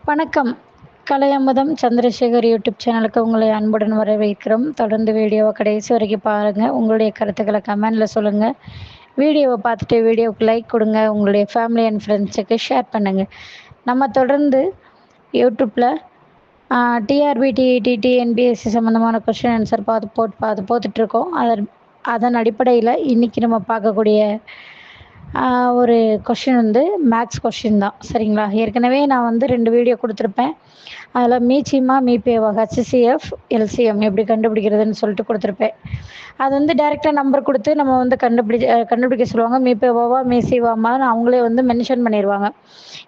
வணக்கம். கலை அமுதம் சந்திரசேகர் யூடியூப் சேனலுக்கு உங்களை அன்புடன் வரவேற்கிறோம். தொடர்ந்து வீடியோவை கடைசி வரைக்கும் பாருங்கள். உங்களுடைய கருத்துக்களை கமெண்டில் சொல்லுங்கள். வீடியோவை பார்த்துட்டு வீடியோவுக்கு லைக் கொடுங்க. உங்களுடைய ஃபேமிலி அண்ட் ஃப்ரெண்ட்ஸுக்கு ஷேர் பண்ணுங்கள். நம்ம தொடர்ந்து யூடியூப்பில் டிஆர்பி, டிஇடி, டிஎன்பிஎஸ்சி சம்மந்தமான கொஷின் ஆன்சர் போட்டுட்ருக்கோம். அதன் அடிப்படையில் இன்றைக்கி நம்ம பார்க்கக்கூடிய ஒரு கொஷின் வந்து மேக்ஸ் கொஷின் தான். சரிங்களா? ஏற்கனவே நான் வந்து 2 வீடியோ கொடுத்துருப்பேன். அதில் மீச்சிமா, மீபேவா, ஹச்சிசிஎஃப், எல்சிஎம் எப்படி கண்டுபிடிக்கிறதுன்னு சொல்லிட்டு கொடுத்துருப்பேன். அது வந்து டைரெக்டாக நம்பர் கொடுத்து நம்ம வந்து கண்டுபிடிக்க சொல்லுவாங்க. மீபேவாவா மீசிவாமான்னு அவங்களே வந்து மென்ஷன் பண்ணிடுவாங்க.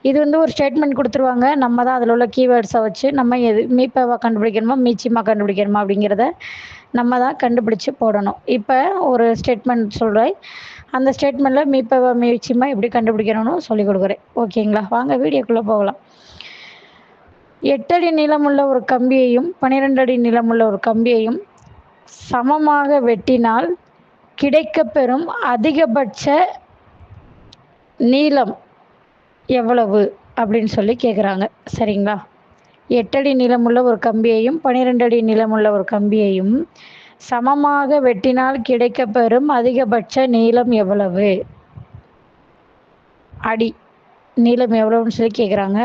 இது வந்து ஒரு ஸ்டேட்மெண்ட் கொடுத்துருவாங்க. நம்ம தான் அதில் உள்ள கீவேர்ட்ஸை வச்சு நம்ம மீபேவா கண்டுபிடிக்கணுமா மீச்சிமா கண்டுபிடிக்கணுமா அப்படிங்கிறத நம்ம தான் கண்டுபிடிச்சி போடணும். இப்போ ஒரு ஸ்டேட்மெண்ட் சொல்கிறேன். அந்த ஸ்டேட்மெண்ட்டில் மீபேவா மீச்சிமா எப்படி கண்டுபிடிக்கணும்னு சொல்லிக் கொடுக்குறேன். ஓகேங்களா? வாங்க வீடியோக்குள்ளே போகலாம். 8 அடி நீளமுள்ள ஒரு கம்பியையும் 12 அடி நீளமுள்ள ஒரு கம்பியையும் சமமாக வெட்டினால் கிடைக்கப்பெறும் அதிகபட்ச நீளம் எவ்வளவு அப்படின்னு சொல்லி கேட்குறாங்க. சரிங்களா? 8 அடி நீளமுள்ள ஒரு கம்பியையும் 12 அடி நீளமுள்ள ஒரு கம்பியையும் சமமாக வெட்டினால் கிடைக்கப்பெறும் அதிகபட்ச நீளம் எவ்வளவு? அடி நீளம் எவ்வளவுன்னு சொல்லி கேட்குறாங்க.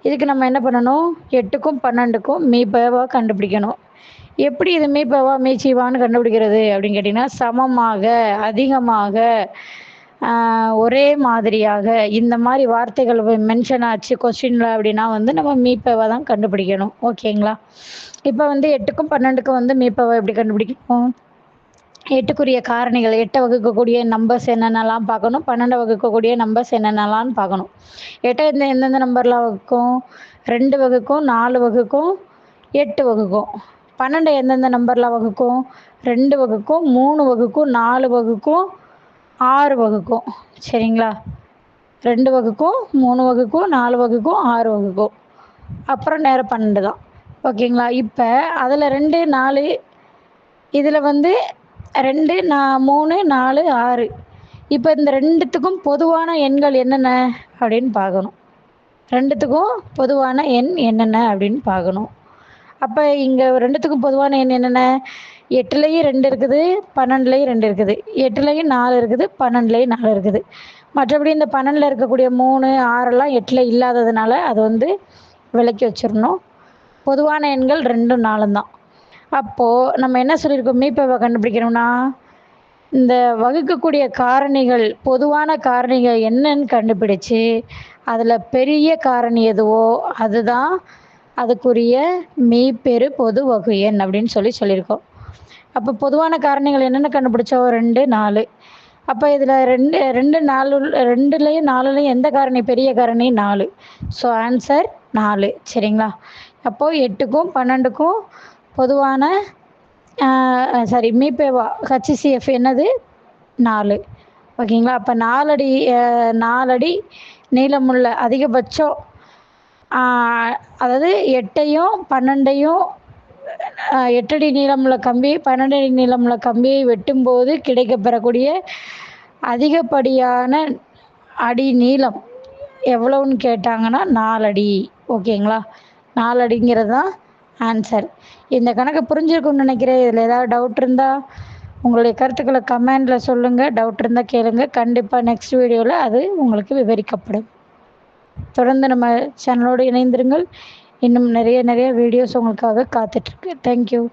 இதுக்கு நம்ம என்ன பண்ணணும்? 8க்கும் 12க்கும் மீபேவா கண்டுபிடிக்கணும். எப்படி இது மீபேவா மீச்சிவான்னு கண்டுபிடிக்கிறது அப்படின்னு கேட்டிங்கன்னா, சமமாக, அதிகமாக, ஒரே மாதிரியாக இந்த மாதிரி வார்த்தைகள் மென்ஷன் ஆச்சு கொஸ்டினில் அப்படின்னா வந்து நம்ம மீபேவா தான் கண்டுபிடிக்கணும். ஓகேங்களா? இப்போ வந்து 8க்கும் 12க்கும் வந்து மீபேவா எப்படி கண்டுபிடிக்கணும்? 8க்குரிய காரணிகள், 8 வகுக்கக்கூடிய நம்பர்ஸ் என்னென்னலாம் பார்க்கணும், 12 வகுக்கக்கூடிய நம்பர்ஸ் என்னென்னலான்னு பார்க்கணும். 8 எந்தெந்த நம்பர்லாம் வகுக்கும்? 2 வகுக்கும், 4 வகுக்கும், 8 வகுக்கும். 12 எந்தெந்த நம்பர்லாம் வகுக்கும்? 2 வகுக்கும், 3 வகுக்கும், 4 வகுக்கும், 6 வகுக்கும். சரிங்களா? 2 வகுக்கும், 3 வகுக்கும், 4 வகுக்கும், 6 வகுக்கும். அப்புறம் நேரம் 12 தான். ஓகேங்களா? இப்போ அதில் 2, 4 இதில் வந்து 2, 3, 4, 6. இப்போ இந்த 2த்துக்கும் பொதுவான எண்கள் என்னென்ன அப்படின்னு பார்க்கணும். 2த்துக்கும் பொதுவான எண் என்னென்ன அப்படின்னு பார்க்கணும். அப்போ இங்கே 2த்துக்கும் பொதுவான எண் என்னென்ன? 8லேயும் 2 இருக்குது, 12லேயும் 2 இருக்குது, 8லேயும் 4 இருக்குது, 12லேயும் 4 இருக்குது. மற்றபடி இந்த 12ல் இருக்கக்கூடிய 3, 6எல்லாம் 8ல் இல்லாததுனால அது வந்து விலக்கி வச்சிடணும். பொதுவான எண்கள் 2, 4 தான். அப்போது நம்ம என்ன சொல்லியிருக்கோம்? மீபேவா கண்டுபிடிக்கணும்னா இந்த வகுக்கக்கூடிய காரணிகள், பொதுவான காரணிகள் என்னன்னு கண்டுபிடிச்சு அதில் பெரிய காரணி எதுவோ அதுதான் அதுக்குரிய மீப்பெரு பொது வகு எண் அப்படின்னு சொல்லியிருக்கோம். அப்போ பொதுவான காரணிகள் என்னென்ன கண்டுபிடிச்சோம்? 2, 4. அப்போ இதில் 2, 4 2லேயும் 4லேயும் எந்த காரணி பெரிய காரணி? 4. So answer 4. சரிங்களா? அப்போது 8க்கும் 12க்கும் பொதுவான மீபேவா ஹச்சிசிஎஃப் என்னது? 4. ஓகேங்களா? அப்போ 4 அடி நீளமுள்ள அதிகபட்சம், அதாவது 8ஐயும் 12ஐயும் 8 அடி நீளமுள்ள கம்பி 12 அடி நீளமுள்ள கம்பியை வெட்டும்போது கிடைக்கப்பெறக்கூடிய அதிகப்படியான அடி நீளம் எவ்வளோன்னு கேட்டாங்கன்னா 4 அடி. ஓகேங்களா? 4 அடிங்கிறது தான் ஆன்சர். இந்த கணக்கு புரிஞ்சிருக்கும்னு நினைக்கிறேன். இதில் ஏதாவது டவுட் இருந்தால் உங்களுடைய கருத்துக்களை கமெண்டில் சொல்லுங்கள். டவுட் இருந்தால் கேளுங்கள். கண்டிப்பாக நெக்ஸ்ட் வீடியோவில் அது உங்களுக்கு விவரிக்கப்படும். தொடர்ந்து நம்ம சேனலோடு இணைந்திருங்கள். இன்னும் நிறைய வீடியோஸ் உங்களுக்காக காத்துட்ருக்கு. தேங்க்யூ.